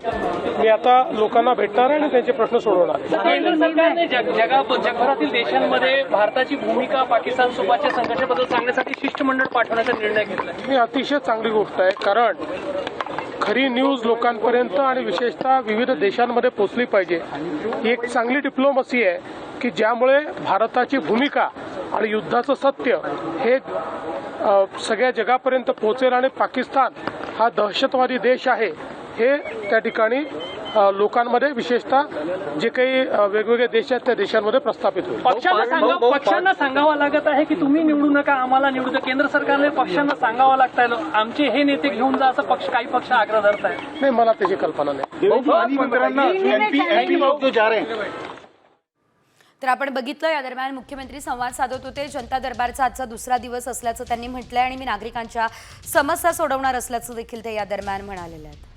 मी आता लोकांना भेटणार आणि त्यांचे प्रश्न सोडवणार. केंद्र सरकारने जगभरातील देशांमध्ये भारताची भूमिका पाकिस्तान सोबतच्या संघर्षाबद्दल सांगण्यासाठी शिष्टमंडळ पाठवण्याचा निर्णय घेतला. ही अतिशय चांगली गोष्ट आहे, कारण खरी न्यूज लोकांपर्यंत आणि विशेषतः विविध देशांमध्ये पोहोचली पाहिजे. ही एक चांगली डिप्लोमसी आहे की ज्यामुळे भारताची भूमिका आणि युद्धाचं सत्य हे सगळ्या जगापर्यंत पोहोचेल आणि पाकिस्तान हा दहशतवादी देश आहे हे त्या ठिकाणी लोकांमध्ये विशेषतः जे काही वेगवेगळे देश आहेत त्या देशांमध्ये प्रस्थापित होईल. पक्षांना सांगावं लागत आहे की तुम्ही निवडू नका, आम्हाला निवडू द्या. केंद्र सरकारने पक्षांना सांगावं लागत आहे आमचे हे नेते घेऊन जा, असं काही पक्ष आग्रह धरत आहे. नाही, मला त्याची कल्पना नाही. तर आपण बघितलं या दरम्यान मुख्यमंत्री संवाद साधत होते. जनता दरबारचा आजचा दुसरा दिवस असल्याचं त्यांनी म्हटलंय आणि मी नागरिकांच्या समस्या सोडवणार असल्याचं देखील ते या दरम्यान म्हणालेले आहेत.